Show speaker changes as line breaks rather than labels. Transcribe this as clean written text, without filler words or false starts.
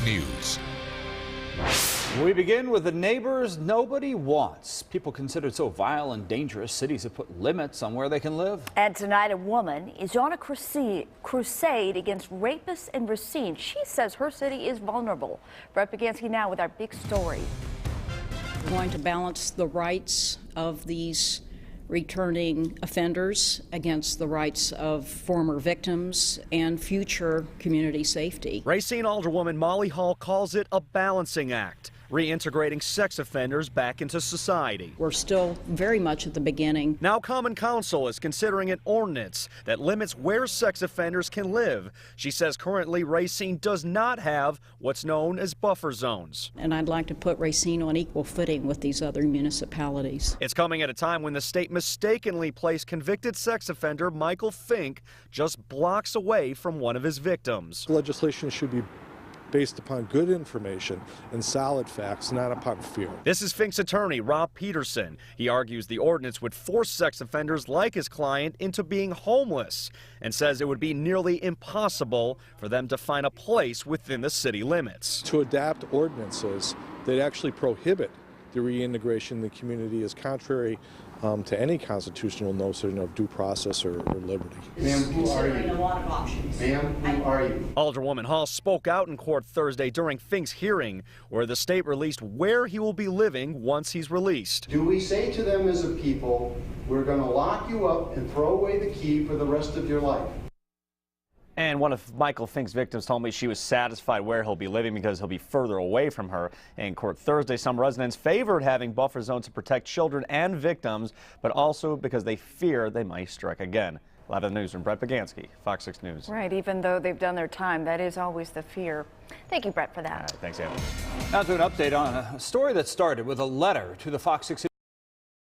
News.
We begin with the neighbors nobody wants. People considered so vile and dangerous, cities have put limits on where they can live.
And tonight, a woman is on a crusade against rapists in Racine. She says her city is vulnerable. Brett Bagansky now with our big story.
We're going to balance the rights of these returning offenders against the rights of former victims and future community safety.
Racine Alderwoman Molly Hall calls it a balancing act, reintegrating sex offenders back into society.
We're still very much at the beginning.
Now Common Council is considering an ordinance that limits where sex offenders can live. She says currently Racine does not have what's known as buffer zones.
And I'd like to put Racine on equal footing with these other municipalities.
It's coming at a time when the state mistakenly placed convicted sex offender Michael Fink just blocks away from one of his victims.
Legislation should be based upon good information and solid facts, not upon fear.
This is Fink's attorney, Rob Peterson. He argues the ordinance would force sex offenders like his client into being homeless and says it would be nearly impossible for them to find a place within the city limits.
To adapt ordinances that actually prohibit the reintegration in the community is contrary to any constitutional notion of due process or liberty.
Ma'am, who are you? Ma'am, who are you?
Alderwoman Hall spoke out in court Thursday during Fink's hearing, where the state released where he will be living once he's released.
Do we say to them as a people, we're going to lock you up and throw away the key for the rest of your life?
And one of Michael Fink's victims told me she was satisfied where he'll be living because he'll be further away from her. In court Thursday, some residents favored having buffer zones to protect children and victims, but also because they fear they might strike again. Live in the newsroom, Brett Bagansky, Fox 6 News.
Right, even though they've done their time, that is always the fear. Thank you, Brett, for that.
All right, thanks, Anna.
Now to an update on a story that started with a letter to the Fox 6